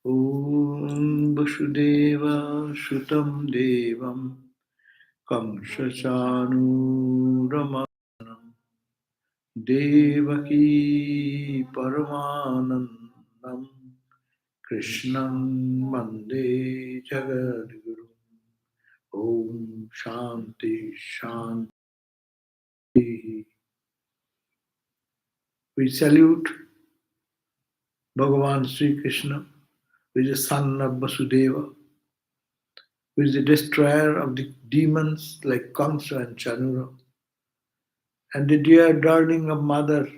Om Vasudeva Shutam Devam Kamshachanuramam Devaki Paramanandam Krishnam Vande Jagadguru. Om Shanti Shanti. We salute Bhagavan Sri Krishna, who is the son of Vasudeva, who is the destroyer of the demons like Kamsa and Chanura, and the dear darling of Mother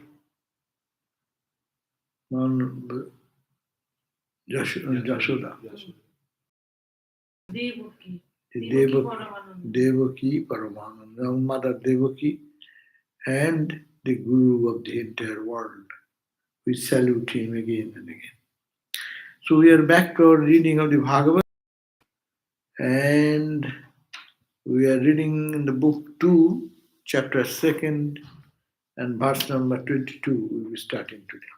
Yashoda. Devaki. Devaki Paramananda, Mother Devaki, and the Guru of the entire world. We salute him again and again. So we are back to our reading of the Bhagavatam, and we are reading in the book 2, chapter 2, and verse number 22. We will be starting today.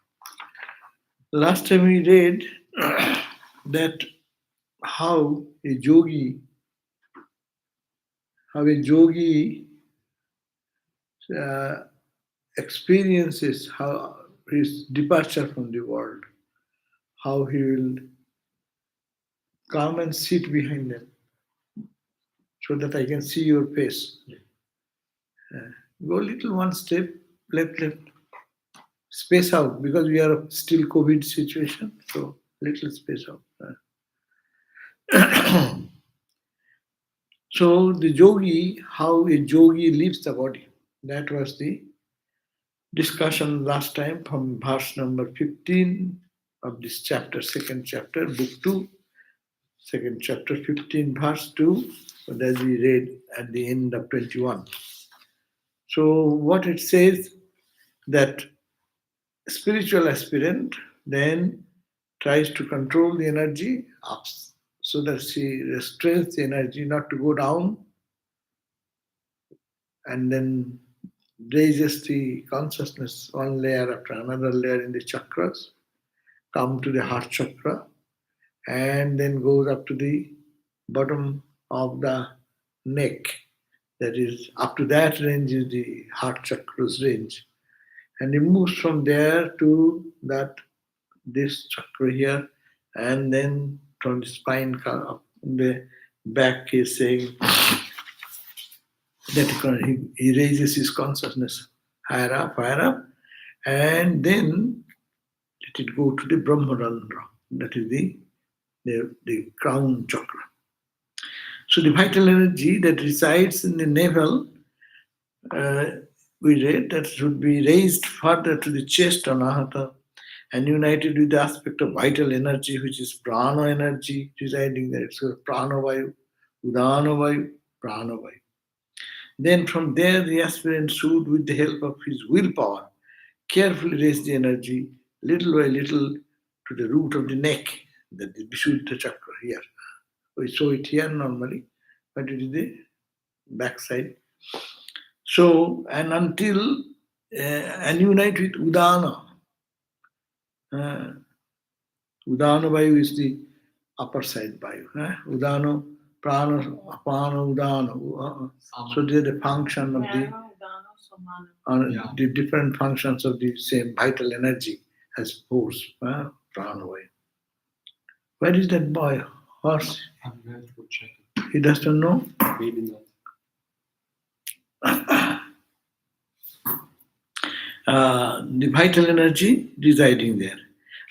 Last time we read that how a yogi experiences how his departure from the world, how he will come and sit behind them so that I can see your face. Go little one step, left, space out, because we are still COVID situation, so little space out. So the yogi, how a yogi leaves the body, that was the discussion last time from verse number 15 of this chapter, second chapter, book 2, second chapter, 15 verse 2, as we read at the end of 21. So what it says, that spiritual aspirant then tries to control the energy up so that she restrains the energy not to go down, and then raises the consciousness one layer after another layer in the chakras, come to the heart chakra, and then goes up to the bottom of the neck. That is, up to that range is the heart chakra's range. And it moves from there to this chakra here, and then from the spine up the back, he is saying that he raises his consciousness higher up, and then let it go to the Brahmana, that is the crown chakra. So the vital energy that resides in the navel, we read that should be raised further to the chest anahata and united with the aspect of vital energy, which is prana energy residing there. So pranavayu, udanavayu, pranavayu. Then from there, the aspirant should, with the help of his willpower, carefully raise the energy little by little to the root of the neck, that is Vishuddha chakra here. We show it here normally, but it is the backside. So, and until, and unite with Udana. Udana Vayu is the upper side Vayu. Udano, Prana, Apana, Udana. So they are the function of the different functions of the same vital energy as force. Prana Vayu. Where is that boy? Horse? He doesn't know? Maybe not. The vital energy residing there.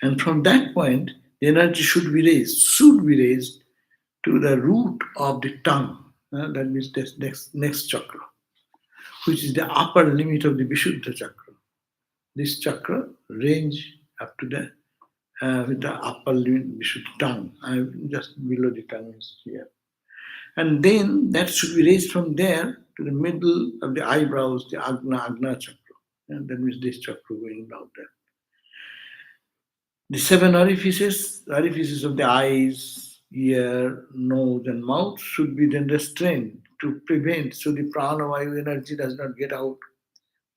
And from that point, the energy should be raised to the root of the tongue. That means the next chakra, which is the upper limit of the Vishuddha chakra. This chakra range up to the with the upper limit Vishuddha tongue. Just below the tongue is here. And then that should be raised from there to the middle of the eyebrows, the Agna chakra. And that means this chakra going down there. The 7 orifices of the eyes, ear, nose, and mouth should be then restrained to prevent so the pranavayu energy does not get out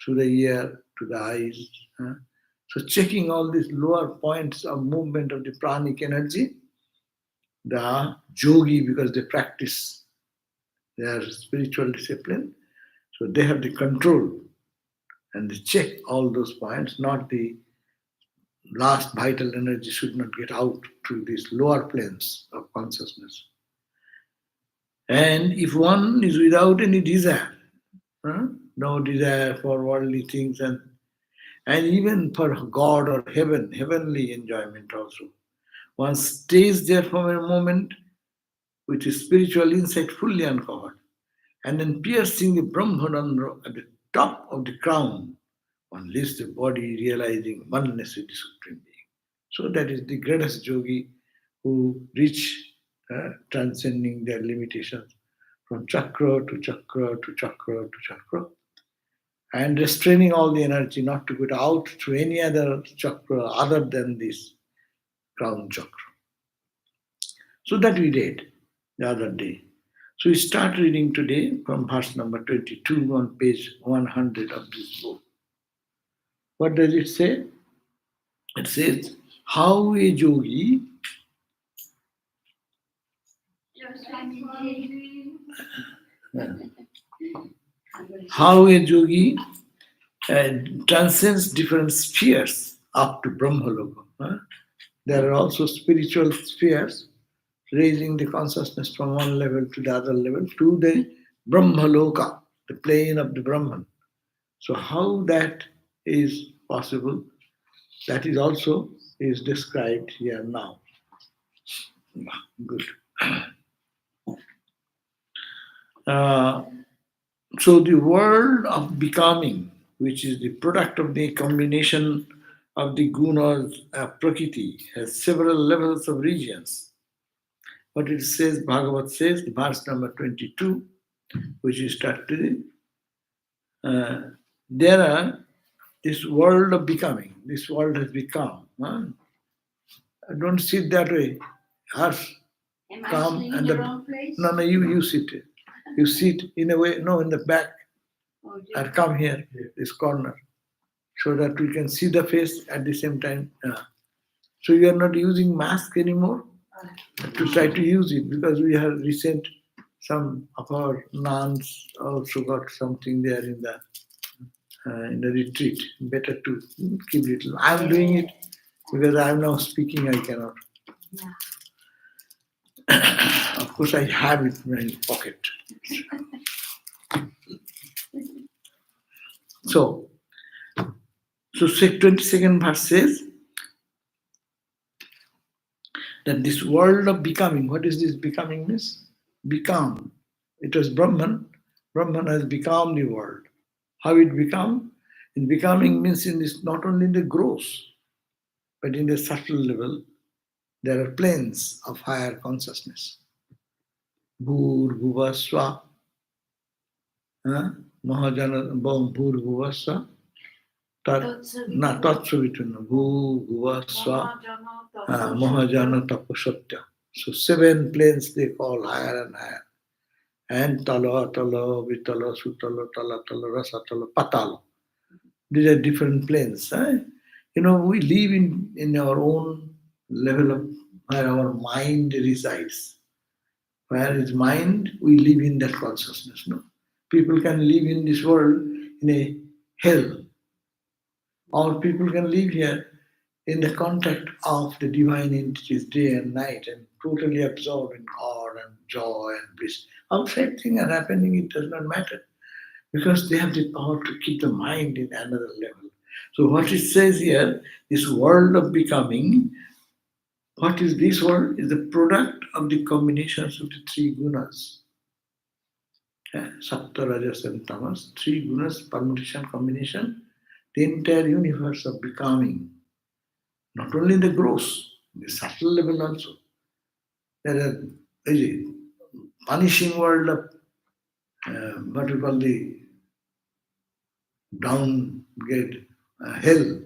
through the ear to the eyes. So checking all these lower points of movement of the pranic energy, the yogi, because they practice their spiritual discipline, so they have the control and they check all those points, not the last vital energy should not get out through these lower planes of consciousness. And if one is without any desire, no desire for worldly things and even for God or heaven, heavenly enjoyment also, one stays there for a moment with his spiritual insight fully uncovered, and then piercing the Brahmananda at the top of the crown, one leaves the body realizing oneness with the Supreme Being. So that is the greatest yogi who reach transcending their limitations from chakra to chakra to chakra to chakra, and restraining all the energy not to get out through any other chakra other than this crown chakra. So that we read the other day. So we start reading today from verse number 22 on page 100 of this book. What does it say? It says, how a yogi transcends different spheres up to Brahmaloka. There are also spiritual spheres raising the consciousness from one level to the other level to the Brahmaloka, the plane of the Brahman. So how that is possible, that is also is described here now. Good. So the world of becoming, which is the product of the combination of the gunas prakriti, has several levels of regions. What it says, Bhagavat says, verse number 22, which is started, there are this world of becoming. This world has become. Don't sit that way. Earth, come and the wrong place? No, you sit. You sit in a way, no, in the back. And come here, this corner, so that we can see the face at the same time. So you are not using mask anymore to try to use it, because we have recent some of our nuns also got something there in the retreat. Better to keep it. I'm doing it because I'm now speaking. I cannot. Of course, I have it in my pocket. So 22nd verse says that this world of becoming, what is this becoming means? Become. It was Brahman. Brahman has become the world. How it become? In becoming means in this not only in the gross, but in the subtle level, there are planes of higher consciousness. Bhur Bhuva Swa. Mahajana Bhur Bhuva Swa. Tatsavituna Bhu Bhuva Swa Mahajana Tapasatya. So 7 planes they call higher and higher. And Tala, Tala, Vitala, Sutala, Tala, Tala, Rasatala, Patala. These are different planes. We live in our own level of where our mind resides. Where is mind, we live in that consciousness. No? People can live in this world in a hell. Or people can live here in the contact of the divine entities day and night and totally absorbed in God and joy and bliss. Outside things are happening, it does not matter, because they have the power to keep the mind in another level. So what it says here, this world of becoming, what is this world? Is the product of the combinations of the 3 gunas. Sapta, Rajas and Tamas, 3 gunas, permutation, combination, the entire universe of becoming. Not only the gross, the subtle level also. There are a punishing world of what we call the downgrade hell,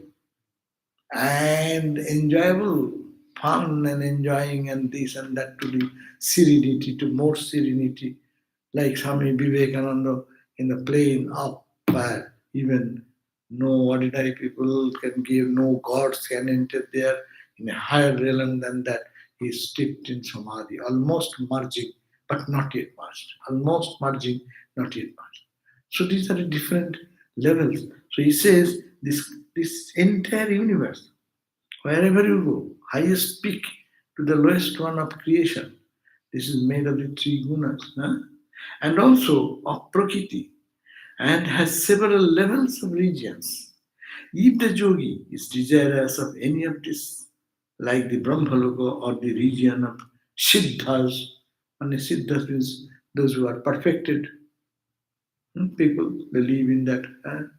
and enjoyable fun and enjoying and this and that to the serenity, to more serenity, like Swami Vivekananda in the plane up where even no ordinary people can give, no gods can enter there. In a higher realm than that, he is steeped in samadhi, almost merging, but not yet merged. Almost merging, not yet merged. So these are the different levels. So he says this entire universe, wherever you go, highest peak to the lowest one of creation, this is made of the three gunas, huh? And also of Prakriti, and has several levels of regions. If the yogi is desirous of any of this, like the Brahmaloka or the region of Siddhas, and the Siddhas means those who are perfected people, they live in that.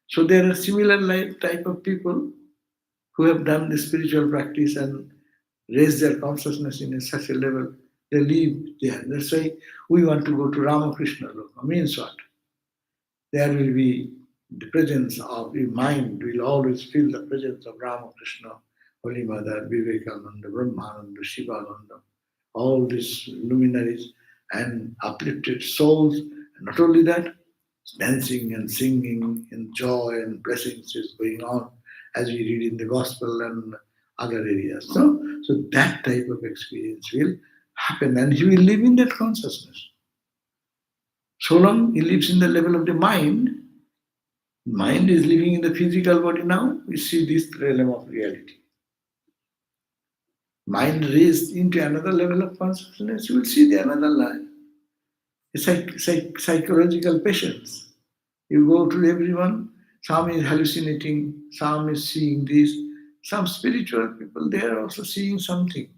So there are similar type of people who have done the spiritual practice and raised their consciousness in such a level, they live there. That's why we want to go to Ramakrishna Loka. Means what? There will be the presence of the mind, will always feel the presence of Ramakrishna, Holy Mother, Vivekananda, Brahmananda, Shivananda, all these luminaries and uplifted souls. And not only that, dancing and singing and joy and blessings is going on as we read in the gospel and other areas. So that type of experience will happen and he will live in that consciousness. So long he lives in the level of the mind is living in the physical body now, we see this realm of reality. Mind raised into another level of consciousness, you will see the another life. Psychological patients. You go to everyone, some is hallucinating, some is seeing this. Some spiritual people, they are also seeing something.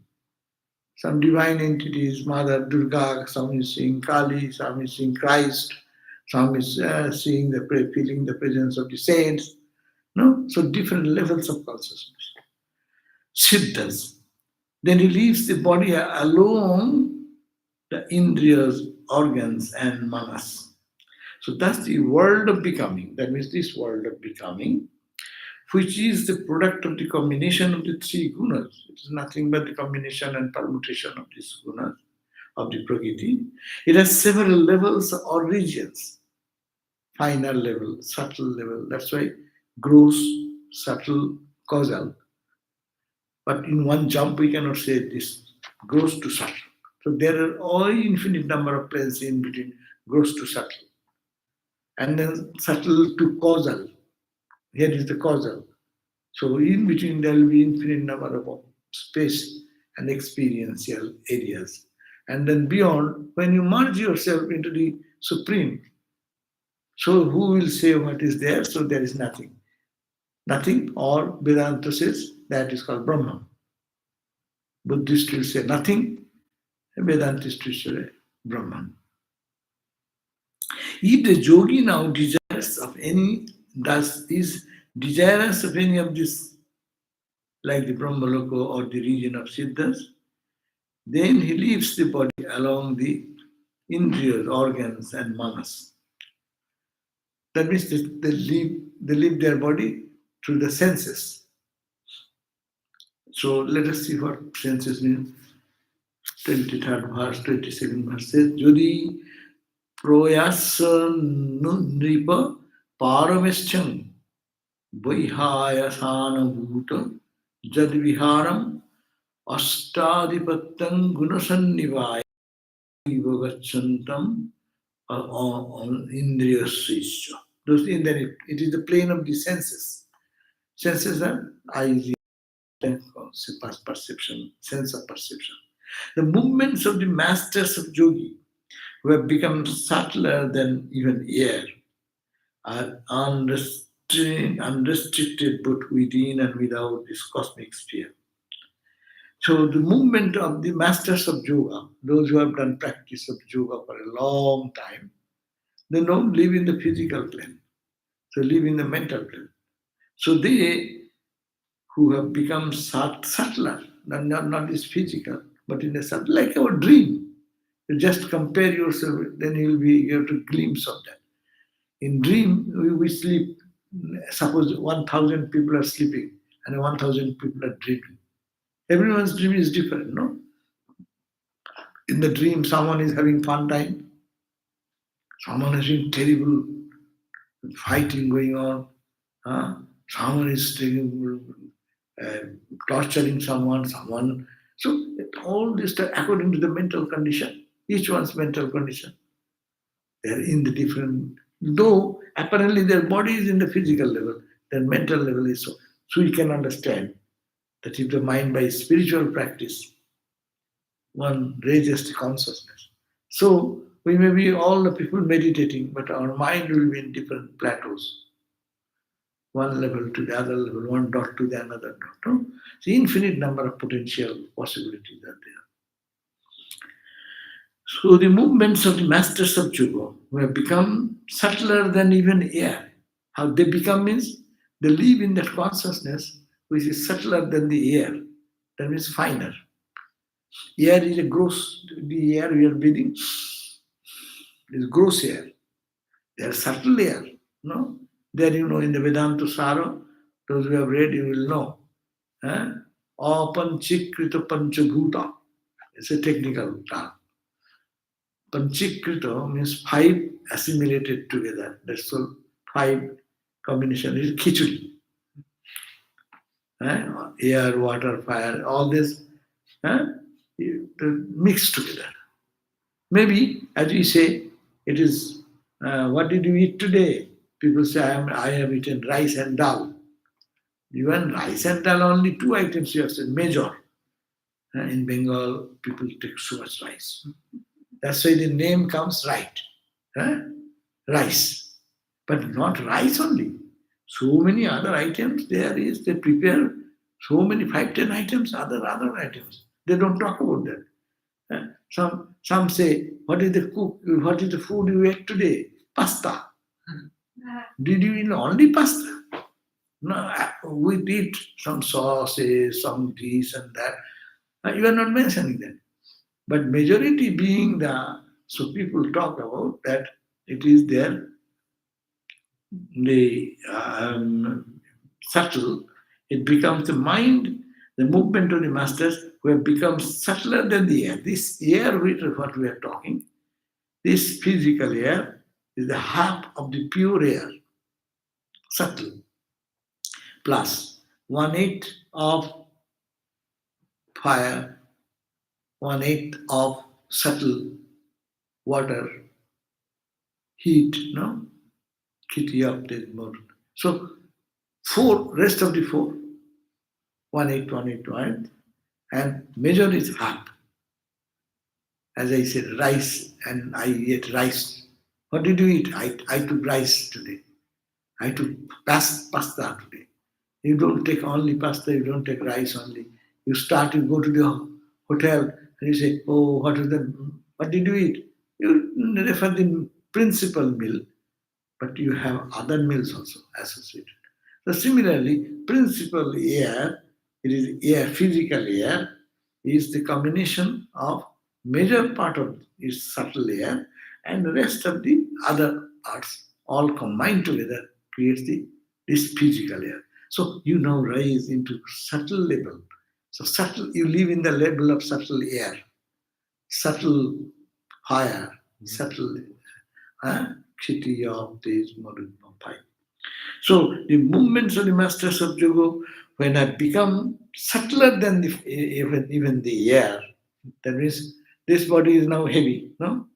Some divine entities, Mother Durga, some is seeing Kali, some is seeing Christ, some is seeing feeling the presence of the saints. No? So different levels of consciousness. Siddhas. Then he leaves the body alone, the indriyas, organs, and manas. So that's the world of becoming. That means this world of becoming, which is the product of the combination of the three gunas. It is nothing but the combination and permutation of these gunas of the Prakriti. It has several levels or regions. Finer level, subtle level. That's why gross, subtle, causal. But in one jump, we cannot say this gross to subtle. So there are all infinite number of planes in between gross to subtle. And then subtle to causal. Here is the causal. So in between there will be infinite number of space and experiential areas. And then beyond, when you merge yourself into the Supreme, so who will say what is there? So there is nothing. Nothing, or Vedanta says that is called Brahman. Buddhists will say nothing, Vedantist will say Brahman. If the yogi now desires of any, is desirous of any of this, like the Brahmaloka or the region of Siddhas, then he leaves the body along the indriyas, organs, and manas. That means they leave their body through the senses. So let us see what senses mean. 23rd verse, 22nd verse says, Jodi proyasa nripa paramescham vaihayasana bhuta jadviharam astadipattam gunasannivaya gachantam indriyasya. Those in that it is the plane of the senses. Senses are eyes, perception, sense of perception. The movements of the masters of yogi, who have become subtler than even air, are unrestricted both within and without this cosmic sphere. So the movement of the masters of yoga, those who have done practice of yoga for a long time, they don't live in the physical plane. They live in the mental plane. So they who have become subtler, not this physical, but in a subtle, like our dream. You just compare yourself, then you have to glimpse of that. In dream, we sleep. Suppose 1,000 people are sleeping and 1,000 people are dreaming. Everyone's dream is different, no? In the dream, someone is having fun time. Someone has been terrible fighting going on. Someone is torturing someone. So all this according to the mental condition, each one's mental condition. They are in the different, though apparently their body is in the physical level, their mental level is so. So you can understand that if the mind by spiritual practice, one raises the consciousness. So we may be all the people meditating, but our mind will be in different plateaus, one level to the other level, one dot to the another dot. No? The infinite number of potential possibilities are there. So the movements of the masters of yoga who have become subtler than even air. How they become means they live in that consciousness which is subtler than the air. That means finer. Air is a gross, the air we are breathing is gross air. They are subtle air. No? There in the Vedanta Sara, those who have read, you will know. Apanchikrita panchabhuta. It's a technical term. Panchikrita means 5 assimilated together. That's all 5 combination is khichuri. Air, water, fire, all this mixed together. Maybe, as we say, it is, what did you eat today? People say, I have eaten rice and dal. Even rice and dal, only 2 items you have said, major. In Bengal, people take so much rice. That's why the name comes right. Rice. But not rice only. So many other items there is, they prepare so many 5-10 items, other items. They don't talk about that. Some say, what is the food you ate today? Pasta. Did you eat only pasta? No, we eat some sauces, some this and that. You are not mentioning that. But majority being so people talk about that it is there, the subtle, it becomes the mind, the movement of the masters who have become subtler than the air. This air, which is what we are talking, this physical air is the half of the pure air, subtle, plus 1/8 of fire, 1/8 of subtle water, heat, no? Kitty up this more. So 4, rest of the 4, 1/8, 1/8, 1/8, and major is half. As I said, rice, and I ate rice. What did you eat? I took rice today. I took pasta today. You don't take only pasta, you don't take rice only. You go to the hotel and you say, oh, what did you eat? You refer the principal meal, but you have other meals also associated. So similarly, principal air, it is air, physical air, is the combination of major part of is subtle air and the rest of the other parts all combined together creates this physical air. So you now rise into subtle level. So subtle, you live in the level of subtle air, subtle fire, subtle kshiti of this modern fire. So the movements of the masters of yoga, when I become subtler than even the air, that means this body is now heavy, no?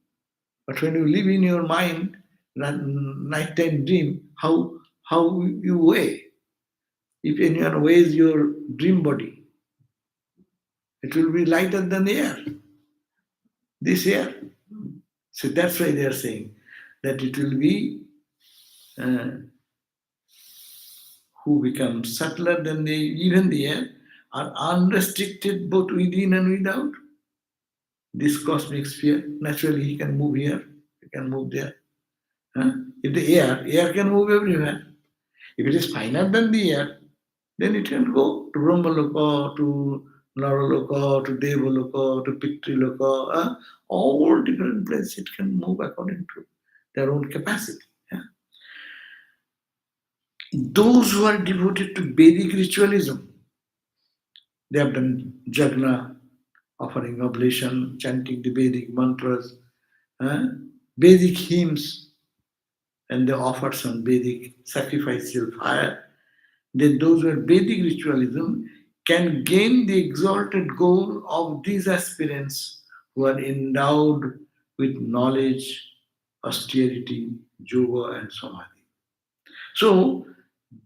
But when you live in your mind, nighttime dream, how you weigh? If anyone weighs your dream body, it will be lighter than the air. This air. So that's why they are saying that it will be who become subtler than even the air, are unrestricted both within and without. This cosmic sphere, naturally he can move here, he can move there. If the air can move everywhere. If it is finer than the air, then it can go to Brahmaloka, to Naraloka, to Devaloka, to Pitriloka, all different places it can move according to their own capacity. Those who are devoted to Vedic ritualism, they have done jagna, offering oblation, chanting the Vedic mantras, Vedic hymns. and they offer some Vedic sacrificial fire, then those who are Vedic ritualism can gain the exalted goal of these aspirants who are endowed with knowledge, austerity, yoga, and samadhi. So,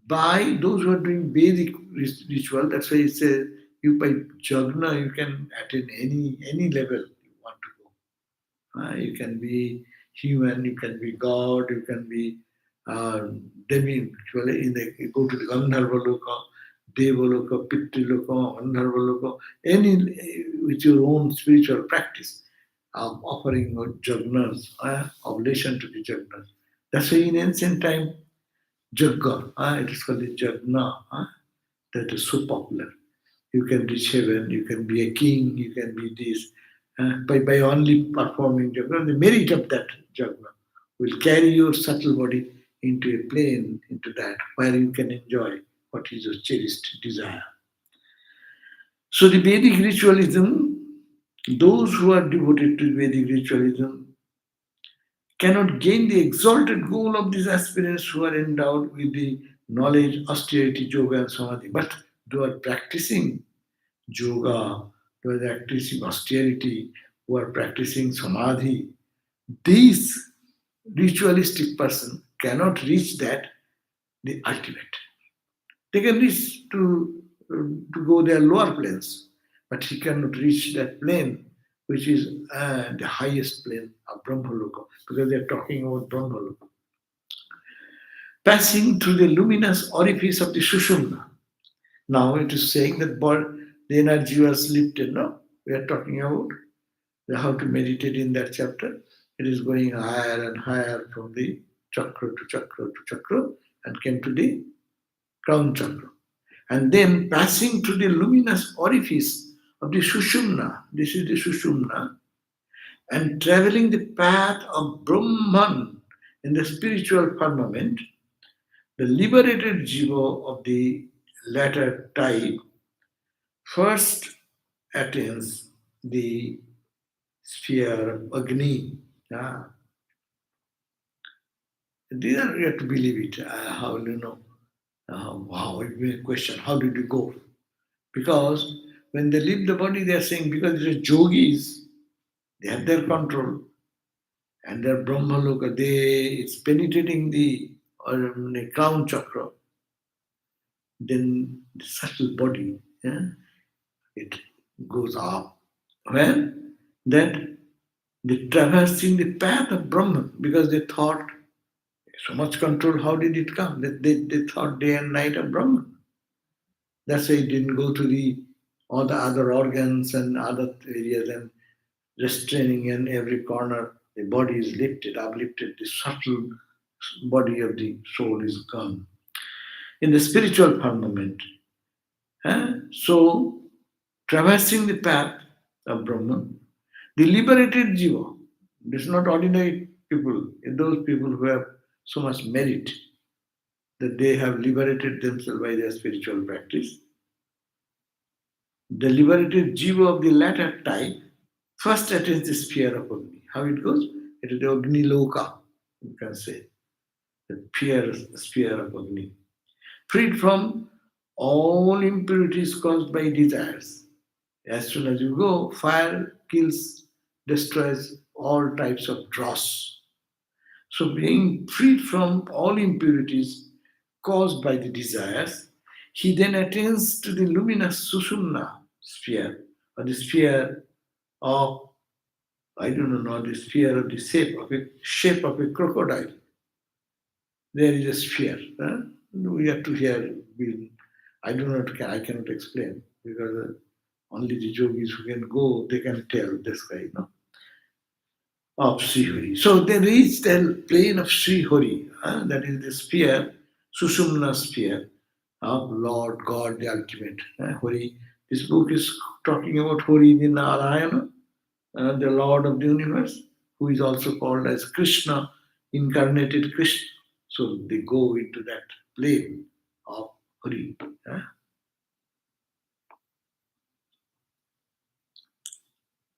by those who are doing Vedic ritual, that's why it says you by jhana you can attain any level you want to go. You can be human, you can be God, you can be demi. Actually, you go to the Gandharva Loka, Deva Loka, Pitri Loka, Gandharva Loka, any with your own spiritual practice, offering jhagnas, oblation to the jhagnas. That's why in ancient time, jagga, it is called the jagna, that is so popular. You can reach heaven, you can be a king, you can be this. By only performing jhana, the merit of that jhana will carry your subtle body into a plane, into that, where you can enjoy what is your cherished desire. So the Vedic ritualism, those who are devoted to Vedic ritualism cannot gain the exalted goal of these aspirants who are endowed with the knowledge, austerity, yoga, and samadhi. But they are practicing yoga, who are practicing austerity, who are practicing samadhi, these ritualistic person cannot reach that, the ultimate. They can reach to go their lower planes, but he cannot reach that plane, which is the highest plane of Brahmaloka, because they are talking about Brahmaloka. Passing through the luminous orifice of the Sushumna. Now it is saying that the energy was lifted. No, we are talking about how to meditate in that chapter. It is going higher and higher from the chakra to chakra to chakra and came to the crown chakra. And then passing through the luminous orifice of the Sushumna, this is the Sushumna, and traveling the path of Brahman in the spiritual firmament, the liberated jiva of the latter type first attains the sphere of Agni. These are, you have to believe it. How do you know? Wow, it may question. How did you go? Because when they leave the body, they are saying because they're yogis, they have their control, and their Brahmaloka, it's penetrating the crown chakra. Then the subtle body, it goes up. When that they traversing the path of Brahman because they thought so much control. How did it come? They thought day and night of Brahman. That's why it didn't go to all the other organs and other areas and restraining in every corner. The body is lifted, uplifted. The subtle body of the soul is gone. In the spiritual firmament, so traversing the path of Brahman, the liberated jiva, this is not ordinary people, those people who have so much merit that they have liberated themselves by their spiritual practice. The liberated jiva of the latter type first attains the sphere of Agni. How it goes? It is the Agni Loka, you can say, the sphere of Agni. Freed from all impurities caused by desires. As soon as you go, fire kills, destroys all types of dross. So, being freed from all impurities caused by the desires, he then attains to the luminous Sushumna sphere, or the sphere of, I don't know, the sphere of the shape of a crocodile. There is a sphere. We have to hear. I cannot explain because only the yogis who can go, they can tell this guy, of Srihari. So they reach the plane of Srihari, that is the sphere, Sushumna sphere of Lord God, the ultimate. Hari. This book is talking about Hari the Narayana, the Lord of the universe, who is also called as Krishna, incarnated Krishna. So they go into that plane of Hari.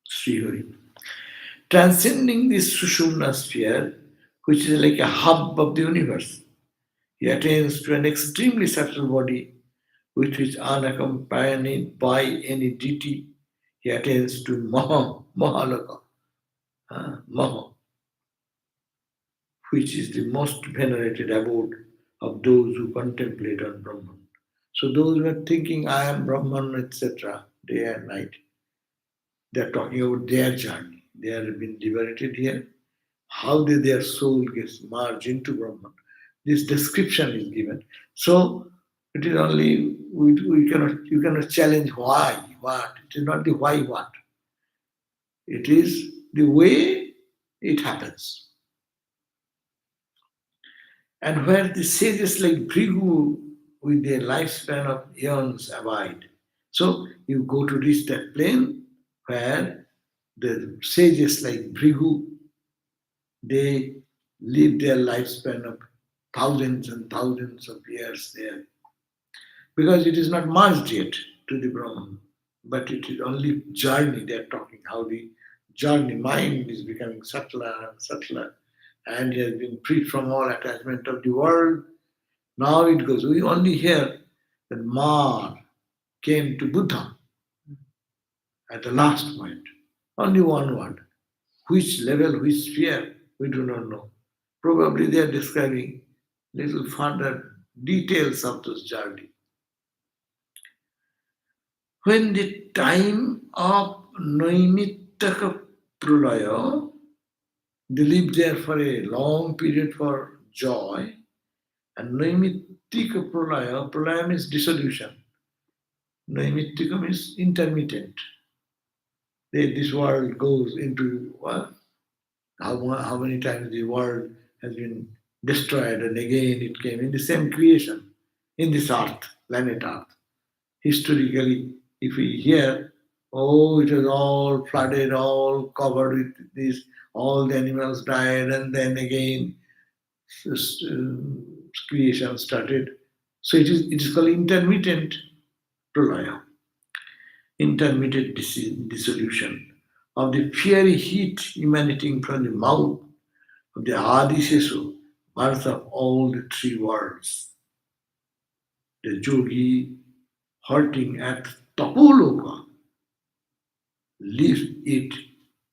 Srihari. Transcending this Sushumna sphere, which is like a hub of the universe. He attains to an extremely subtle body, which is unaccompanied by any deity. He attains to Mahaloka, Maha, which is the most venerated abode of those who contemplate on Brahman. So those who are thinking, I am Brahman, etc., day and night, they are talking about their journey. They have been liberated here. How their soul gets merged into Brahman. This description is given. So it is only we cannot you cannot challenge why, what. It is not the why what. It is the way it happens. And where the sages like Bhrigu with their lifespan of eons abide. So you go to reach that plane where the sages like Bhrigu, they live their lifespan of thousands and thousands of years there. Because it is not merged yet to the Brahman, but it is only journey they are talking, how the journey, mind is becoming subtler and subtler, and he has been freed from all attachment of the world. Now it goes. We only hear that Mar came to Buddha at the last point. Only one word. Which level, which sphere, we do not know. Probably they are describing little further details of this journey. When the time of Naimittaka Pralaya, they live there for a long period for joy, and Naimittika Pralaya, Pralaya means dissolution. Naimittika means intermittent. This world goes into how many times the world has been destroyed and again it came in the same creation, in this earth, planet earth. Historically, if we hear, oh, it was all flooded, all covered with this, all the animals died, and then again creation started. So it is called intermittent pralaya, intermittent dissolution of the fiery heat emanating from the mouth of the Adiseshu, birth of all the three worlds. The yogi halting at Tapoloka leaves it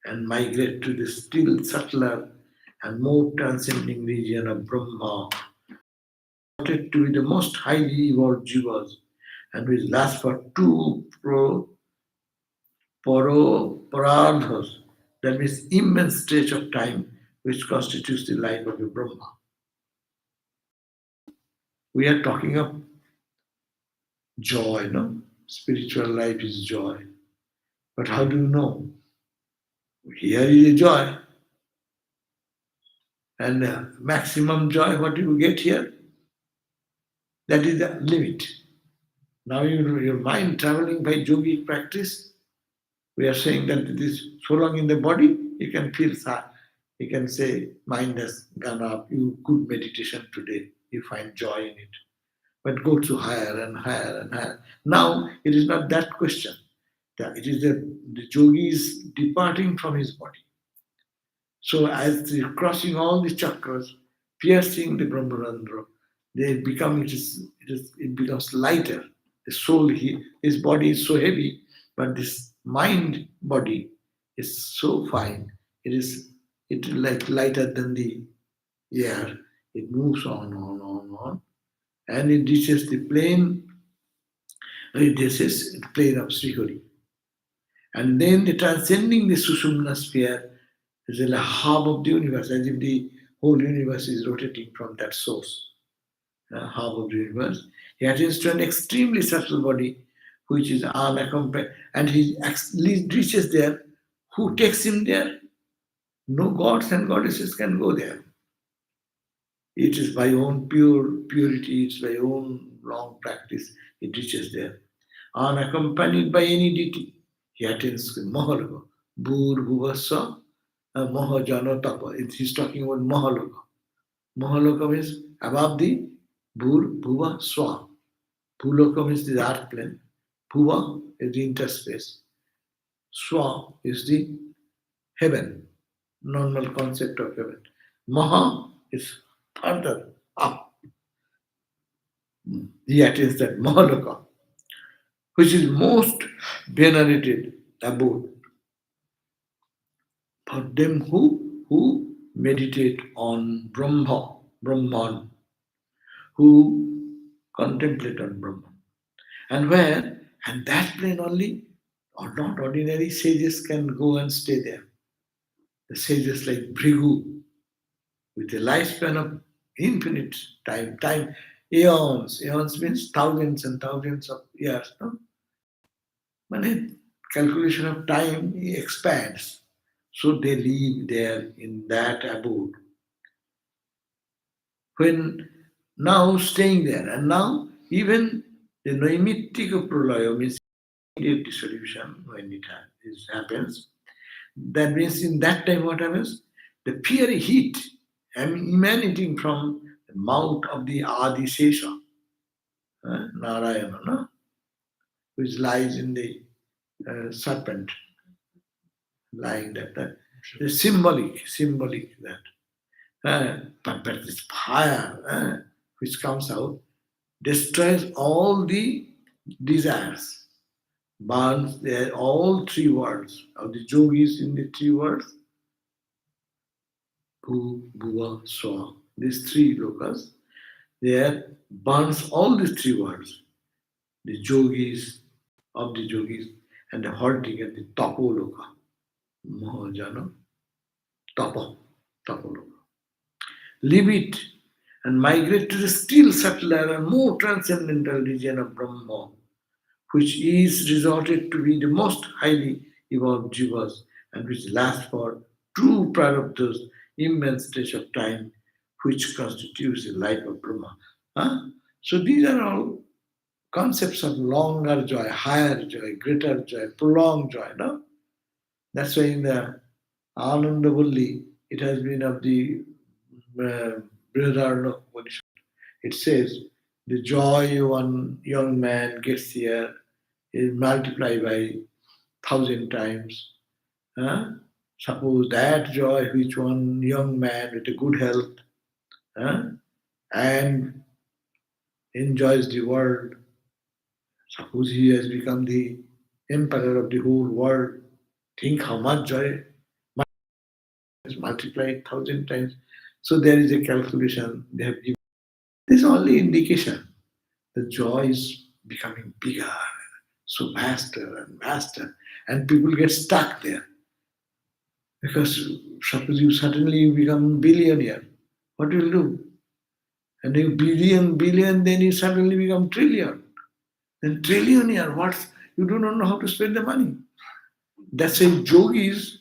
and migrate to the still subtler and more transcending region of Brahma, to be the most highly evolved jivas, and which lasts for two parardhas, that means immense stretch of time, which constitutes the life of a Brahma. We are talking of joy, no? Spiritual life is joy. But how do you know? Here is a joy. And maximum joy, what do you get here? That is the limit. Now your mind traveling by yogic practice, we are saying that this so long in the body, you can feel sad. You can say, mind has gone up, you good meditation today, you find joy in it. But go to higher and higher and higher. Now it is not that question. It is the yogi is departing from his body. So as they're crossing all the chakras, piercing the Brahmarandra, it becomes lighter. The soul, his body is so heavy, but this mind body is so fine. It is like lighter than the air. It moves on, and it reaches the plane. This is the plane of Srihari. And then the transcending the Sushumna sphere is a hub of the universe, as if the whole universe is rotating from that source, hub of the universe. He attains to an extremely subtle body, which is unaccompanied, and he reaches there. Who takes him there? No gods and goddesses can go there. It is by own purity, it's by own long practice, it reaches there. Unaccompanied by any deity, he attains Mahaloka. Bhur Bhuvasa Mahajana Tapa. He's talking about Mahaloka. Mahaloka means above the Bhur Bhuva Swa. Bhuloka means the earth plane. Bhuva is the interspace. Swa is the heaven, normal concept of heaven. Maha is further up. He attains that Mahaloka, which is most venerated abode for them who meditate on Brahman, who contemplate on Brahman. And where? And that plane only, or not ordinary sages can go and stay there. The sages like Bhrigu, with a lifespan of infinite time, eons means thousands and thousands of years. No? When calculation of time expands, so they live there in that abode. When now staying there, and now even the Naimittika Pralaya means immediate dissolution when happens. That means in that time what happens? The fiery heat emanating from the mouth of the Adi Sesha, Narayana, no? Which lies in the serpent, lying that. The symbolic that. But this fire which comes out destroys all the desires, burns there all three worlds of the yogis in the three worlds, Bhu, Bhuva, Swa, these three lokas, there burns all these three worlds, the yogis of the yogis and the halting at the tapo loka, Mahajana, tapo loka. Leave it and migrate to the still subtler and more transcendental region of Brahma, which is resorted to be the most highly evolved jivas and which lasts for true prarabdhas, immense stretch of time, which constitutes the life of Brahma. So these are all concepts of longer joy, higher joy, greater joy, prolonged joy. No? That's why in the Anandavalli, it has been of the Brihadaranyaka Upanishad. It says, the joy one young man gets here is multiplied by 1,000 times. Suppose that joy which one young man with a good health and enjoys the world, suppose he has become the emperor of the whole world, think how much joy is multiplied 1,000 times. So there is a calculation they have given. This is only indication. The joy is becoming bigger, so vaster and vaster, and people get stuck there. Because suppose you suddenly become billionaire, what will you do? And you billion, then you suddenly become trillion. Then trillionaire, what? You do not know how to spend the money. That's why yogis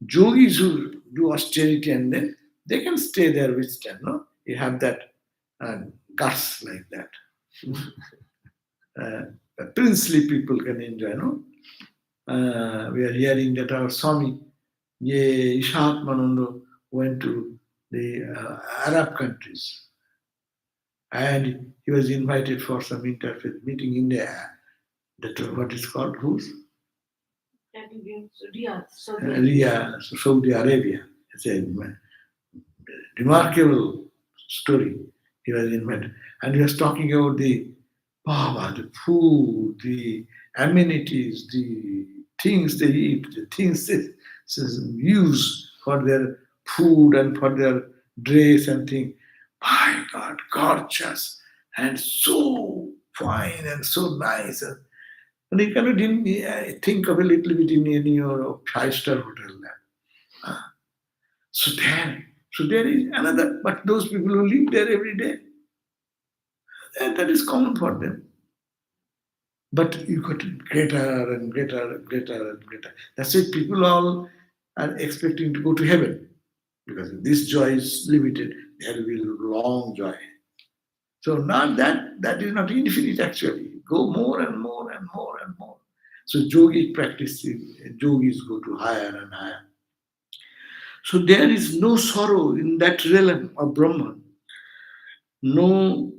who do austerity and then they can stay there with them. No, you have that guts like that. Princely people can enjoy. No, we are hearing that our Swami Ishatmananda went to the Arab countries and he was invited for some interfaith meeting in there. That what is called whose? Riyadh, Saudi Arabia. It's a remarkable story. He was invited. And he was talking about the food, the amenities, the things they eat, the things they use for their food and for their dress and things. My God, gorgeous and so fine and so nice. And you cannot think of a little bit in any five-star hotel there. So there is another, but those people who live there every day, that is common for them. But you got greater and greater and greater and greater. That's why people all are expecting to go to heaven. Because if this joy is limited, there will be long joy. So not that is not infinite actually. Go more and more and more and more. So yogic practices, yogis go to higher and higher. So there is no sorrow in that realm of Brahman, no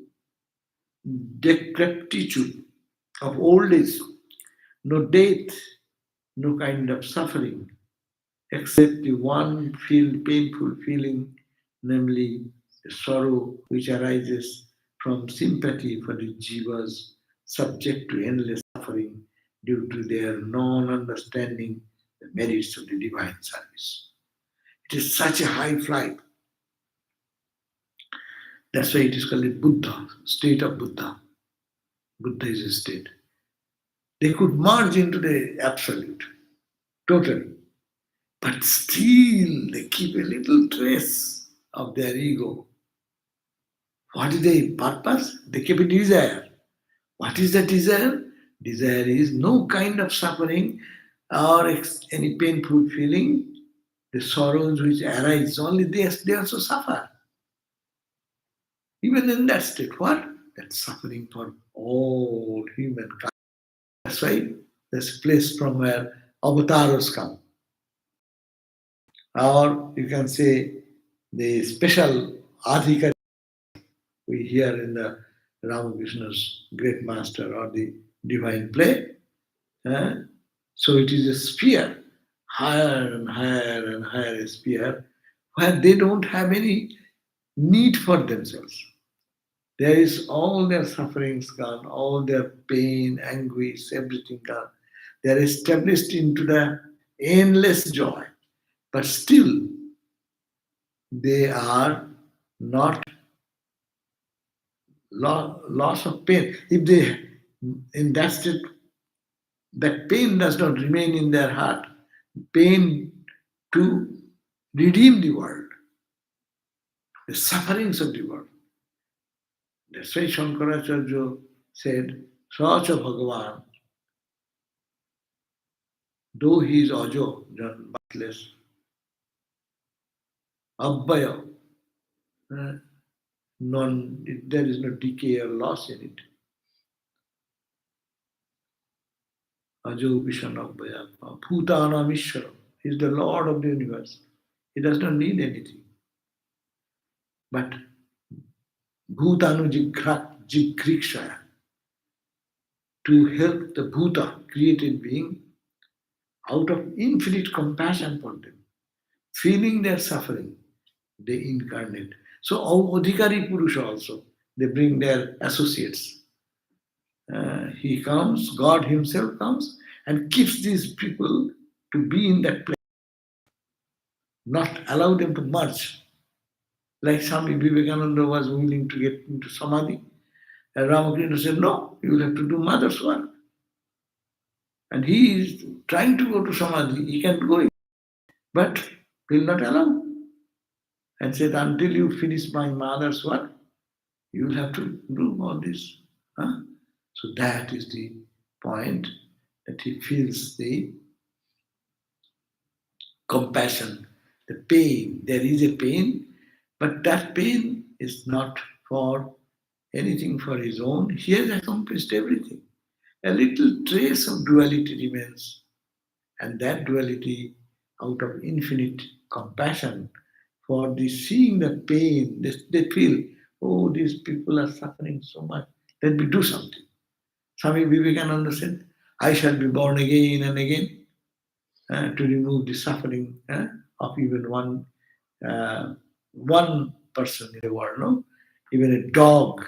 decrepitude of old age, no death, no kind of suffering, except the one painful feeling namely the sorrow which arises from sympathy for the jivas subject to endless suffering due to their non-understanding the merits of the divine service. It is such a high flight. That's why it is called a Buddha, state of Buddha. Buddha is a state. They could merge into the absolute, totally. But still they keep a little trace of their ego. What is the purpose? They keep a desire. What is the desire? Desire is no kind of suffering or any painful feeling. The sorrows which arise, only they also suffer. Even in that state, what? That suffering for all humankind. That's why there's a place from where avatars come. Or you can say the special adhikari we hear in the Ramakrishna's great master or the divine play. eh? So it is a sphere, higher and higher and higher sphere, where they don't have any need for themselves. There is all their sufferings gone, all their pain, anguish, everything gone. They are established into the endless joy. But still, they are not loss of pain. If they in that state, that pain does not remain in their heart. Pain to redeem the world, the sufferings of the world. That's why Shankaracharya said, Sacha Bhagavan, though he is Ajo, birthless, Abhaya, there is no decay or loss in it. Ajo Vishan Abhaya, Bhutanam Ishwaram. He is the Lord of the universe. He does not need anything. But Bhutanu Jigrikshaya, to help the Bhuta, created being, out of infinite compassion for them, feeling their suffering, they incarnate. So Adhikari Purusha also, they bring their associates. He comes, God himself comes and keeps these people to be in that place, not allow them to merge. Like Swami Vivekananda was willing to get into Samadhi. And Ramakrishna said, no, you will have to do mother's work. And he is trying to go to Samadhi, he can go, but will not allow. And said, until you finish my mother's work, you will have to do all this. Huh? So that is the point, that he feels the compassion, the pain. There is a pain, but that pain is not for anything for his own. He has accomplished everything. A little trace of duality remains, and that duality, out of infinite compassion for the seeing the pain, they feel, oh, these people are suffering so much, let me do something. Swami Vivekananda said, I shall be born again and again to remove the suffering of even one person in the world. No? Even a dog,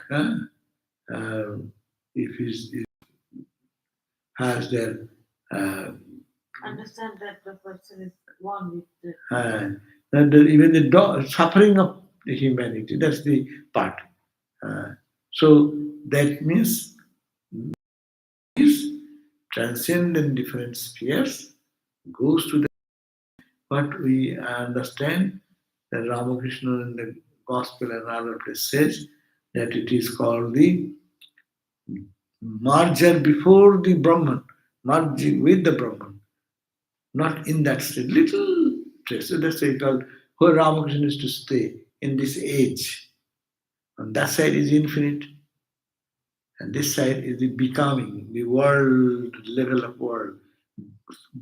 if he has their understand that the person is one with the even the dog, suffering of the humanity, that's the part. So that means is transcend in different spheres, goes to the what we understand that Ramakrishna in the Gospel and other place says that it is called the merger before the Brahman, merging with the Brahman, not in that state. Little trace. So that's why it's called where Ramakrishna is to stay in this age. On that side is infinite, and this side is the becoming, the world, level of world,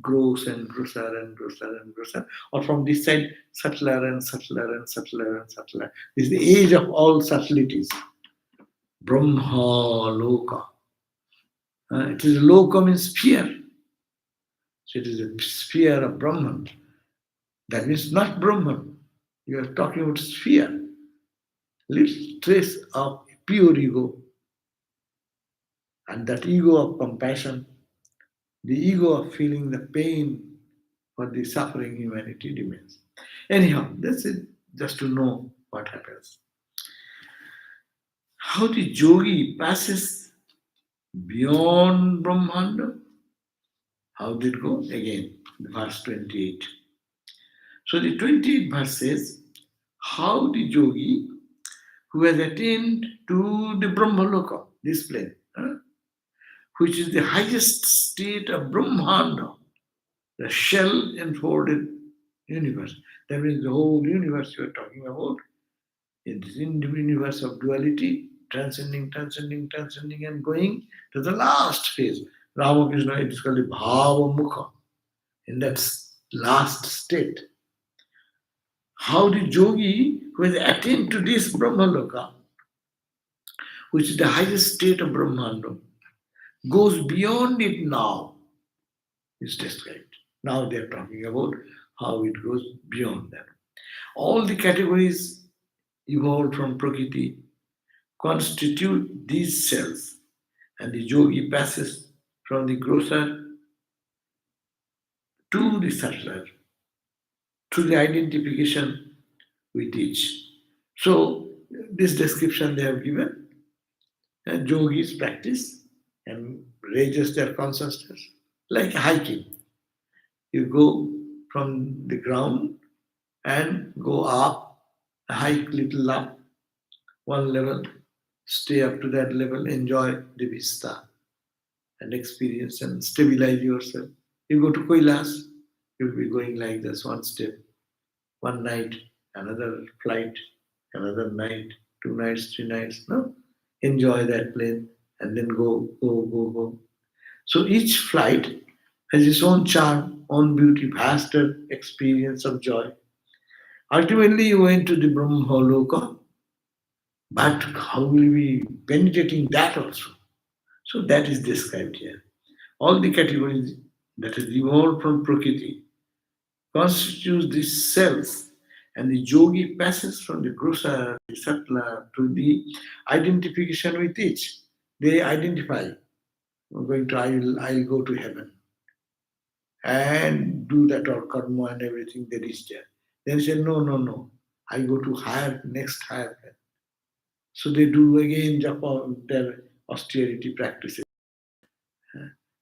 grows and grosser and grosser and grosser. Or from this side, subtler and subtler and subtler and subtler. This is the age of all subtleties. Brahma Loka. It is a loka means sphere. So it is a sphere of Brahman. That means not Brahman. You are talking about sphere, little trace of pure ego, and that ego of compassion, the ego of feeling the pain for the suffering humanity remains. Anyhow, that's it, just to know what happens. How the yogi passes beyond Brahmanda. How did it go? Again, verse 28. So the 28th verse says, how the yogi who has attained to the Brahmaloka, this plane, which is the highest state of Brahmanda, the shell enfolded universe. That means the whole universe you are talking about. It is in the universe of duality, transcending, transcending, transcending, and going to the last phase. Ramakrishna, it is called the Bhava Mukha. In that last state, how the yogi who has attained to this Brahmaloka, which is the highest state of Brahmanda, goes beyond it now, is described. Now they are talking about how it goes beyond that. All the categories evolved from Prakriti constitute these cells, and the yogi passes from the grosser to the subtler through the identification with each. So, this description they have given, and yogis practice and raises their consciousness like hiking. You go from the ground and go up, hike little up, one level, stay up to that level, enjoy the vista and experience and stabilize yourself. You go to Kailas, you'll be going like this, one step, one night, another flight, another night, 2 nights, 3 nights. No? Enjoy that plane and then go, go, go, go. So each flight has its own charm, own beauty, vaster experience of joy. Ultimately, you went to the Brahmaloka, but how will we be penetrating that also? So that is described here. All the categories that has evolved from Prakriti constitutes these cells, and the yogi passes from the grosser, the subtler, to the identification with each. They identify. I'm going to, I'll go to heaven and do that or karma and everything they reach there. Then say, no, no, no. I go to higher, next higher plane. So they do again japa, their austerity practices.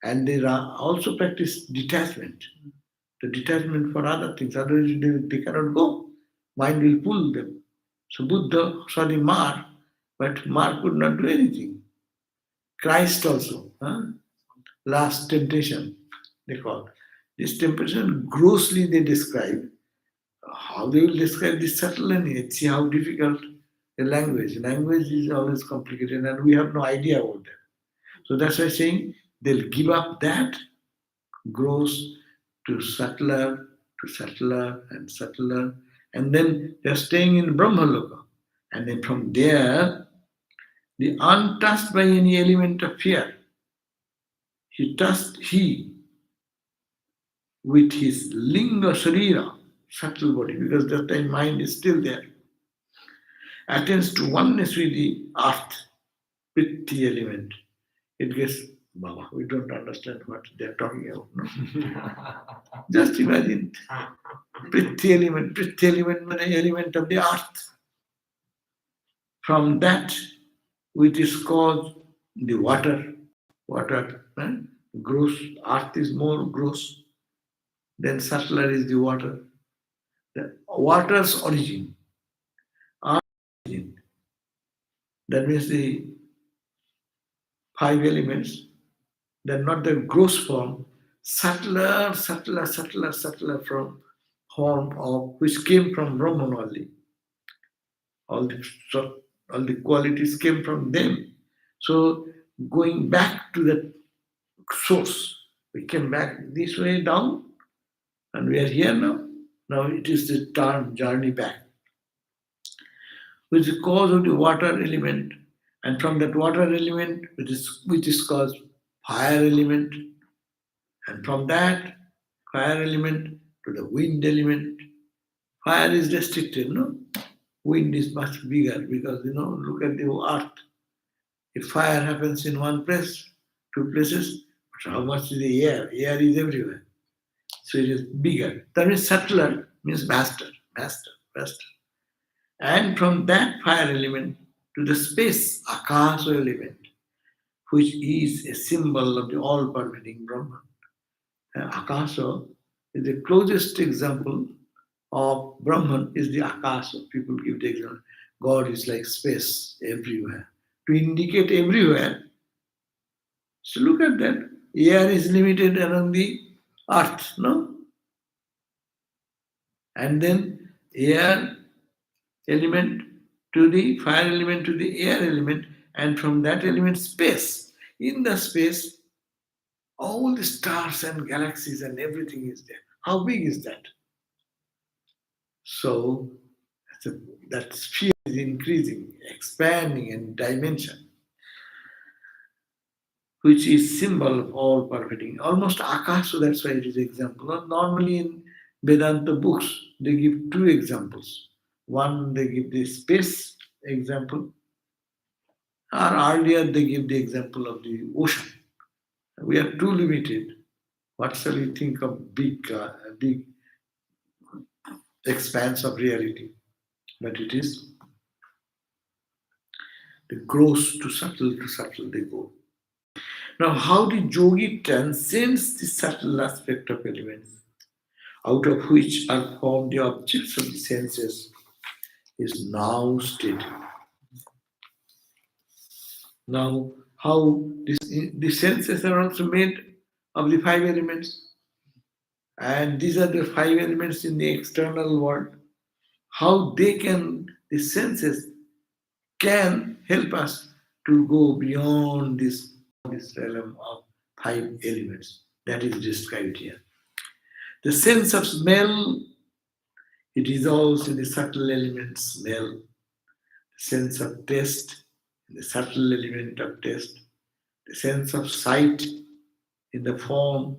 And they also practice detachment. The detachment for other things. Otherwise they cannot go. Mind will pull them. So Buddha saw the Mar, but Mar could not do anything. Christ also, last temptation, they call. This temptation grossly they describe. How they will describe this subtle and see how difficult the language. Language is always complicated and we have no idea about that. So that's why saying they'll give up that gross to subtler, and subtler, and then they're staying in Brahmaloka. And then from there, the untouched by any element of fear, he with his linga sharira, subtle body, because that time mind is still there, attains to oneness with the earth, with the element. It gets, Baba, we don't understand what they're talking about. No? Just imagine, Prithvi element means element of the earth. From that, which is called the water, gross, earth is more gross, then subtler is the water. The water's origin, earth's origin, that means the 5 elements, they're not the gross form, subtler from form of which came from Brahman only. All the qualities came from them. So going back to the source, we came back this way down, and we are here now. Now it is the journey back, which is the cause of the water element, and from that water element, which is called fire element, and from that fire element to the wind element, Fire is restricted, no? Wind is much bigger because, look at the earth. If fire happens in one place, two places, but how much is the air? Air is everywhere. So it is bigger. That means subtler means master, master. And from that fire element to the space, akasa element, which is a symbol of the all-pervading Brahman. Akasa is the closest example of Brahman is the akasa. People give the example. God is like space everywhere. To indicate everywhere, so look at that. Air is limited around the earth, no? And then air element to the fire element to the air element, and from that element space. In the space, all the stars and galaxies and everything is there. How big is that? So that sphere is increasing, expanding in dimension, which is symbol of all pervading. Almost akash, so that's why it is example. Normally in Vedanta books, they give two examples. One, they give the space example, or earlier they give the example of the ocean. We are too limited. What shall we think of big expanse of reality? But it is the gross to subtle they go. Now, how the yogi transcends the subtle aspect of elements, out of which are formed the objects of the senses, is now stated. Now, how the senses are also made of the five elements, and these are the five elements in the external world. How the senses can help us to go beyond this realm of five elements that is described here. The sense of smell, it dissolves in the subtle element smell. The sense of taste, in the subtle element of taste. The sense of sight, in the form.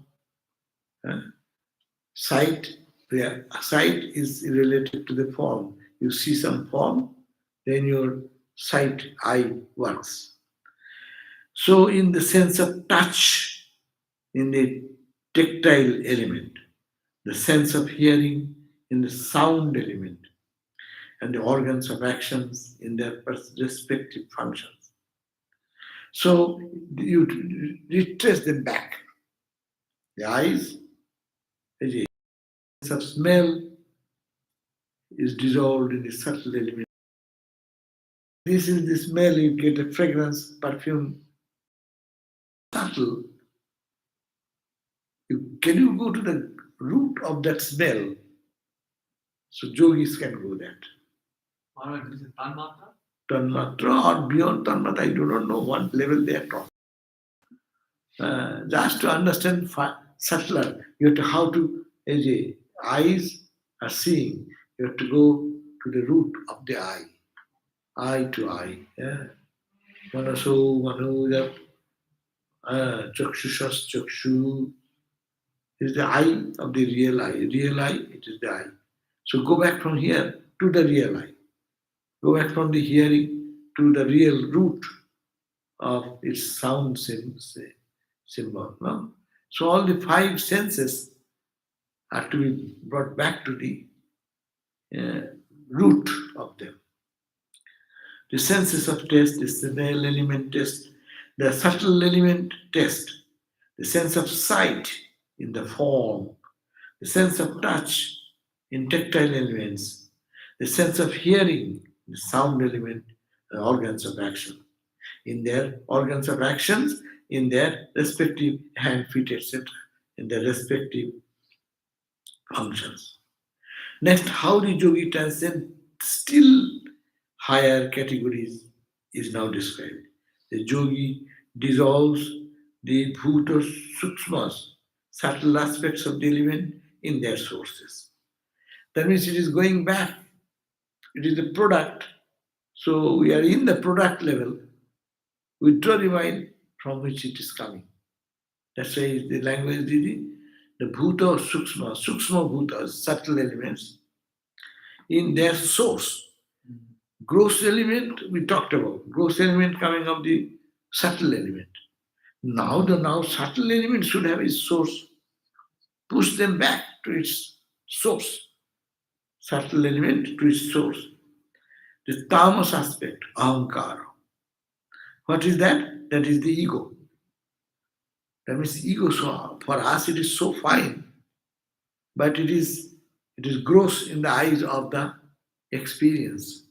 Sight, sight is related to the form. You see some form, then your sight, eye works. So in the sense of touch, in the tactile element, the sense of hearing in the sound element, and the organs of actions in their respective functions. So you retrace them back. The eyes, the sense of smell is dissolved in the subtle element. This is the smell, you get a fragrance, perfume, subtle. Can you go to the root of that smell? So yogis can go that. Alright, is it Tanmatra? Tanmatra or beyond Tanmatra, I do not know what level they are talking. Just to understand subtler, you have to how to, as a eyes are seeing, you have to go to the root of the eye to eye. Yeah. Manaso, Manu, Chakshusas, Chakshu is the eye of the real eye. Real eye, it is the eye. So go back from here to the real eye. Go back from the hearing to the real root of its sound symbol. No? So all the five senses are to be brought back to the root of them. The senses of taste, the smell element taste, the subtle element taste, the sense of sight in the form, the sense of touch in tactile elements, the sense of hearing, the sound element, the organs of action. In their organs of actions, in their respective hand, feet, etc., in their respective functions. Next, how the yogi transcend still higher categories is now described. The yogi dissolves the bhuta sukshmas, subtle aspects of the element in their sources. That means it is going back. It is the product. So we are in the product level. We draw the mind from which it is coming. That's why the language is the bhuta or sukshma bhutas, subtle elements, in their source. Gross element we talked about. Gross element coming of the subtle element. Now the subtle element should have its source. Push them back to its source. Subtle element to its source. The tamas aspect, ahankara. What is that? That is the ego. That means ego, so for us it is so fine, but it is gross in the eyes of the experience.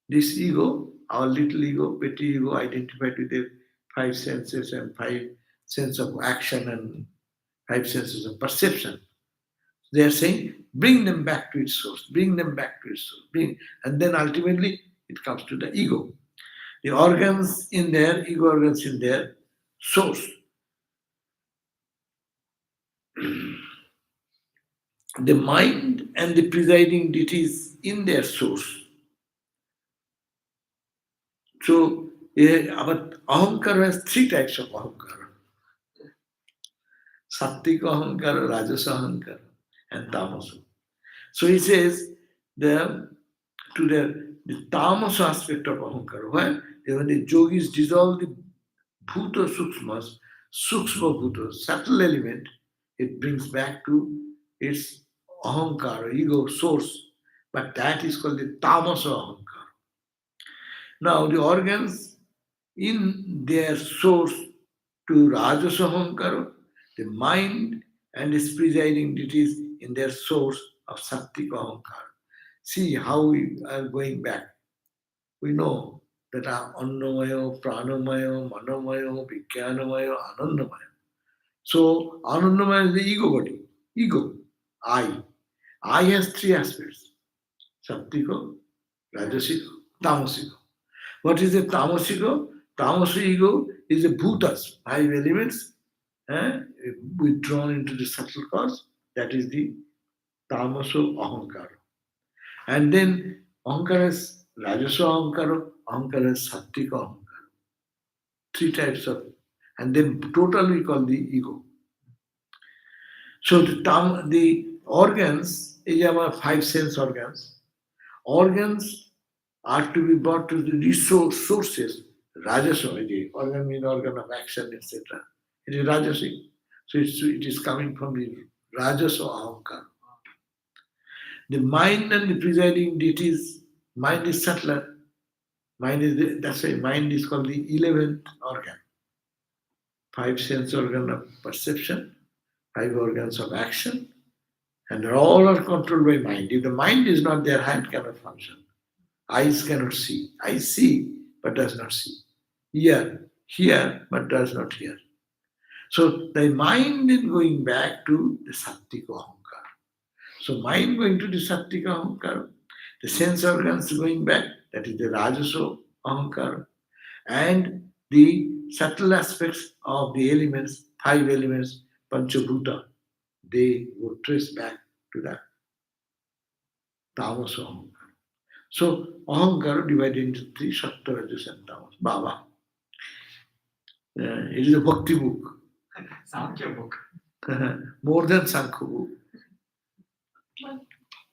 This ego, our little ego, petty ego, identified with the five senses and five sense of action and five senses of perception. They are saying, bring them back to its source, bring them back to its source, and then ultimately it comes to the ego. The organs in there, ego organs in their source. The mind and the presiding deities in their source. So, our ahankara has three types of ahankara. Sattvika ahankara, rajasa ahankara, and tamasa. So he says the tamasa aspect of ahankara, where when the yogis dissolve the bhuta suksmas, suksma bhuta, subtle element, it brings back to its ahankara, ego source. But that is called the tamasa ahankara. Now the organs in their source to rajasa ahankara, the mind and its presiding deities in their source of sattvika ahankara. See how we are going back. We know that are annamaya, pranamaya, manomaya, vijnanamaya, anandamaya. So anandamaya is the ego body, ego, I. I has three aspects: sattvika, rajasika, tamasiga. What is the tamasiga? Tamasiga ego is the bhutas, five elements, withdrawn into the subtle cause. That is the tamaso ahankara. And then ahankara is rajaso ahankara, ahankara is sattvika ahankara. Three types of, and then total we call the ego. So the organs, these are our five sense organs. Organs are to be brought to the resource sources. Rajasa, the organ means organ of action, etc. It is rajasic. So it is coming from the rajasa ahankara. The mind and the presiding deities, mind is subtler. That's why mind is called the 11th organ. Five sense organ of perception, five organs of action, and all are controlled by mind. If the mind is not there, hand cannot function. Eyes cannot see. Eyes see but does not see. Ear, hear but does not hear. So the mind is going back to the sattvika ahankara. So mind going to the sattvika ahankara, the sense organs going back, that is the rajasa ahankara, and the subtle aspects of the elements, five elements, panchabhuta, they would trace back to that tamasa ahankara. So ahankara divided into three, sattva, rajas, and tamas. Baba. It is a bhakti book. Sankhya book. More than Sankhya book. But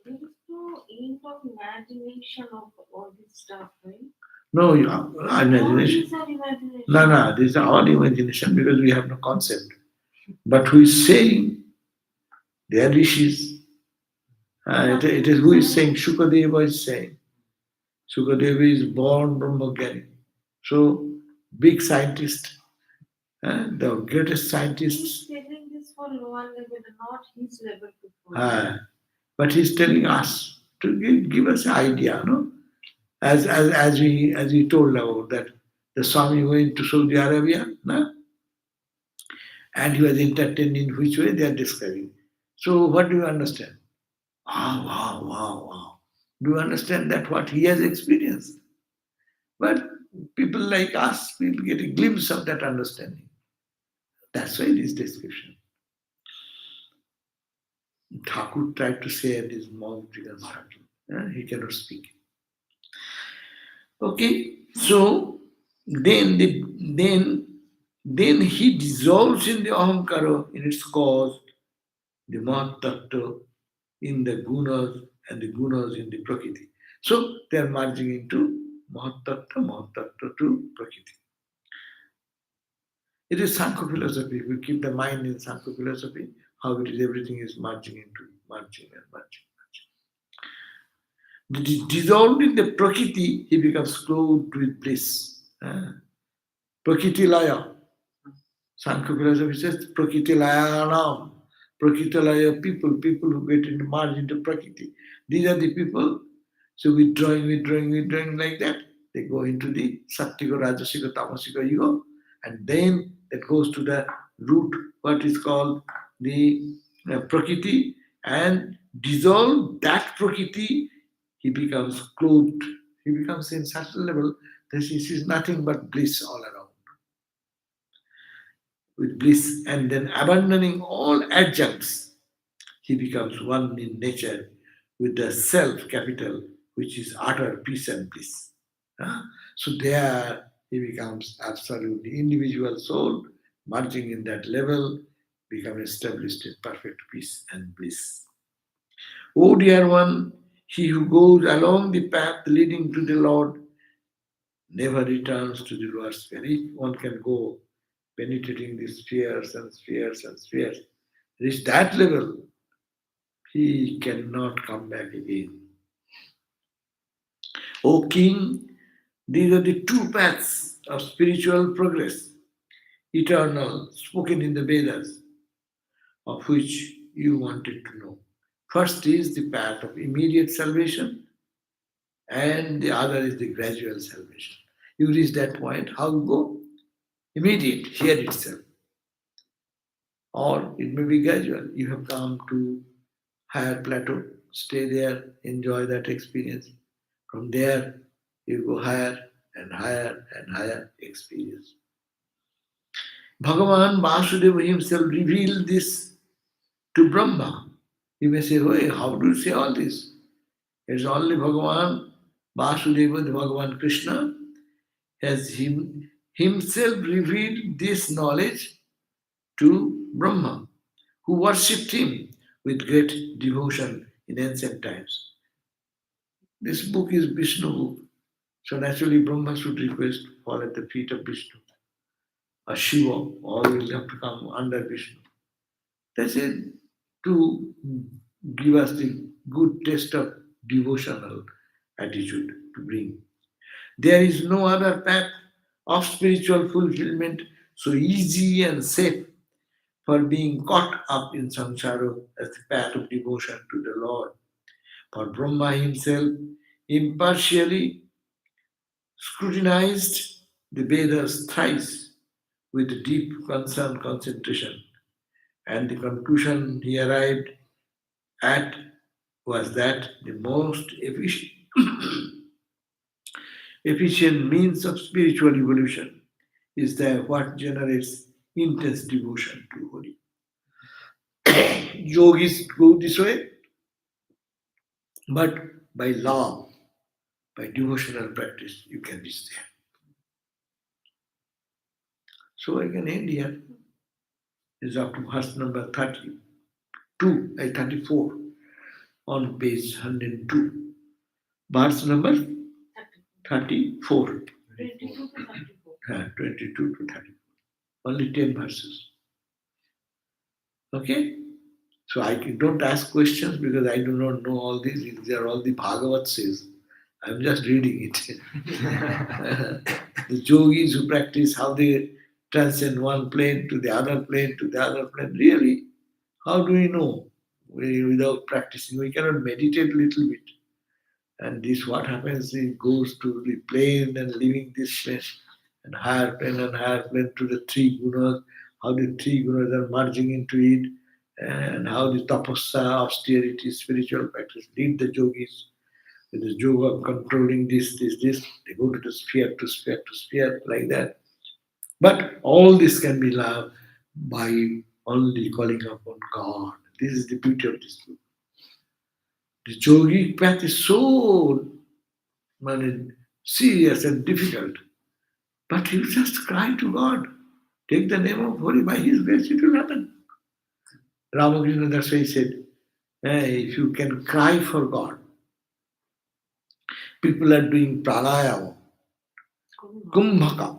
there is no end of imagination of all this stuff, right? No, All imagination. these are imagination. No, this is our imagination because we have no concept. But who is saying? They are rishis. It is who is saying? Shukadeva is saying. Shukadeva is born Brahmagyani. So, big scientist, the greatest scientists. He's telling this for lower level, not his level to follow. But he's telling us to give us an idea, no? As we told about that the Swami went to Saudi Arabia, no? And he was entertained in which way they are describing. So what do you understand? Wow. Do you understand that what he has experienced? But people like us will get a glimpse of that understanding. That's why this description. Thakur tried to say this monk becomes subtle. He cannot speak. Okay, so then he dissolves in the ahankara, in its cause, the Mahat Tattva, in the gunas and the gunas in the Prakriti. So they are merging into Mahatattva to Prakriti. It is Sankhya philosophy. If we keep the mind in Sankhya philosophy, how it is everything is merging into merging and merging. Dissolved in the Prakriti, he becomes clothed with bliss. Prakriti Laya. Sankhya philosophy says Prakriti Layanam. Prakriti Laya people who get into merge into Prakriti. These are the people. So withdrawing like that. They go into the Sattika, Rajasika, Tamasika Yuga, and then it goes to the root, what is called the Prakriti, and dissolve that Prakriti, he becomes clothed. He becomes in such a level that he sees nothing but bliss all around. With bliss, and then abandoning all adjuncts, he becomes one in nature with the self capital, which is utter peace and bliss. So there he becomes absolutely individual soul, merging in that level, become established in perfect peace and bliss. O dear one, he who goes along the path leading to the Lord never returns to the lower sphere. If one can go penetrating the spheres and spheres and spheres, reach that level, he cannot come back again. O king, these are the two paths of spiritual progress, eternal, spoken in the Vedas, of which you wanted to know. First is the path of immediate salvation, and the other is the gradual salvation. You reach that point, how you go? Immediate, here itself. Or it may be gradual. You have come to higher plateau, stay there, enjoy that experience. From there, you go higher and higher and higher experience. Bhagavan Vasudeva himself revealed this to Brahma. You may say, hey, how do you say all this? It's only Bhagavan Vasudeva, the Bhagavan Krishna, has himself revealed this knowledge to Brahma, who worshipped him with great devotion in ancient times. This book is Vishnu book, so naturally Brahma should request fall at the feet of Vishnu. Or Shiva, all will have to come under Vishnu. That's it, to give us the good taste of devotional attitude to bring. There is no other path of spiritual fulfillment so easy and safe for being caught up in samsara as the path of devotion to the Lord. For Brahma himself impartially scrutinized the Vedas thrice with deep concern concentration, and the conclusion he arrived at was that the most efficient means of spiritual evolution is that what generates intense devotion to Holy. Yogis go this way, but by law, by devotional practice, you can reach there. So I can end here. Is up to verse number 34 on page 102. Verse number 34. 22 to 34. 22 to 34. Only 10 verses. Okay? So don't ask questions because I do not know all these. These are all the Bhagavat says. I'm just reading it. The yogis who practice how they transcend one plane to the other plane to the other plane. Really, how do we know? Without practicing, we cannot meditate a little bit. And this what happens, it goes to the plane and leaving this plane and higher plane to the three gunas, how the three gunas are merging into it, and how the tapasya, austerity, spiritual practice lead the yogis with the yoga of controlling this. They go to the sphere to sphere like that. But all this can be loved by only calling upon God. This is the beauty of this book. The yogic path is so serious and difficult. But you just cry to God. Take the name of Hori, by His grace it will happen. Ramakrishna, that's why he said, if you can cry for God, People are doing pranayama, kumbhaka.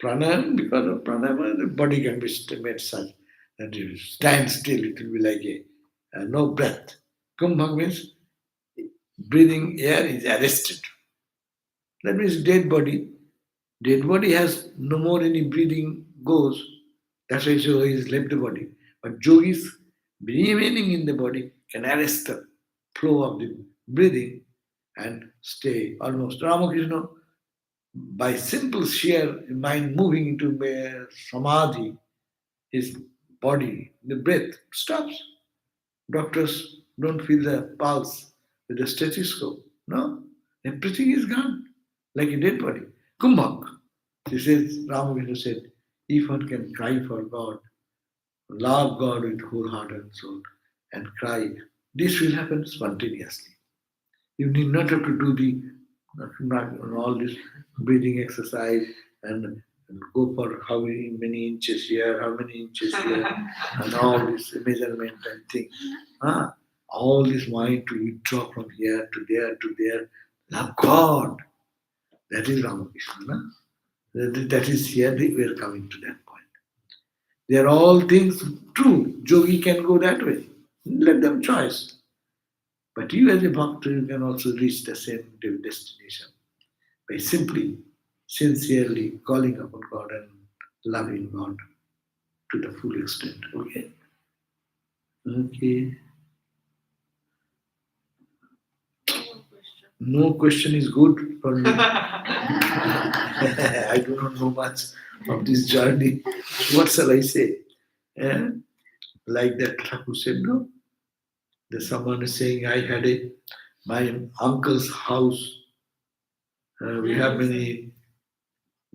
Pranayama, because of pranayama, the body can be made such that you stand still, it will be like no breath. Kumbhaka means breathing air is arrested. That means dead body. Dead body has no more any breathing goes. That's why so he has left the body. But yogis remaining in the body can arrest the flow of the breathing and stay almost. Ramakrishna, by simple sheer mind moving into samadhi, his body, the breath stops. Doctors don't feel the pulse with the stethoscope. No, everything is gone, like a dead body. Kumbhak. He says, Ramakrishna said, if one can cry for God, love God with whole heart and soul, and cry, this will happen spontaneously. You need not have to do all this breathing exercise and go for how many inches here, how many inches here, and all this measurement and thing. All this mind to withdraw from here to there to there. Love God. That is Ramakrishna. No? That is here we are coming to that point. They are all things true. Yogi can go that way. Let them choice. But you as a bhakta, you can also reach the same destination by simply, sincerely calling upon God and loving God to the full extent. Okay? Okay. No question is good for me. I do not know much of this journey. What shall I say? Eh? Like that Thakur said, no? There's someone is saying, I had my uncle's house. We have many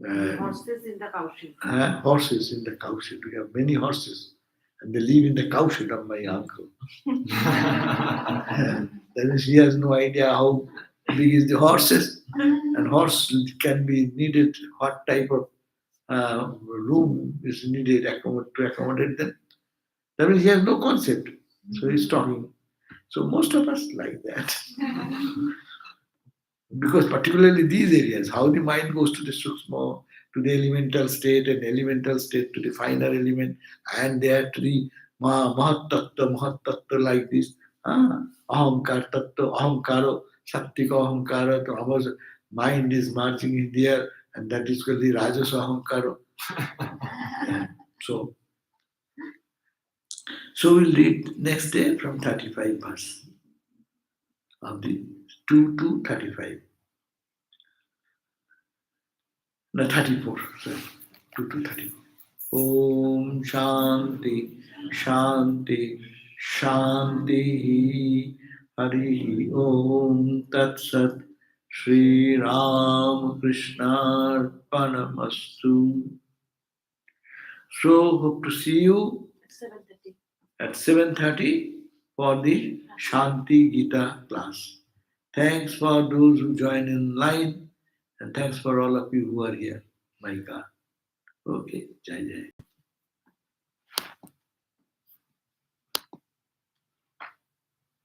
Horses in the cowshed. horses in the cowshed. We have many horses. And they live in the cowshed of my uncle. That means he has no idea how big is the horses. And horse can be needed, what type of room is needed to accommodate them. That means he has no concept. So he's talking. So most of us like that. Because particularly these areas, how the mind goes to the sukshma, to the elemental state, and elemental state to the finer element, and there to the mahat tattva like this. Ahamkar tattva, ahamkaro, sattika ahamkara, to our mind is marching in there, and that is called the rajasa ahamkara. So we'll read next day from 35 verse of the 2 to 35. No, 34, sorry, 2 to 34. Om Shanti, Shanti, Shanti, Hari Om Tat Sat, Sri Ram Krishna Arpanamastu. So, hope to see you 7:30. at 7:30 for the Shanti Gita class. Thanks for those who join in line, and thanks for all of you who are here. My God. Okay, Jai Jai.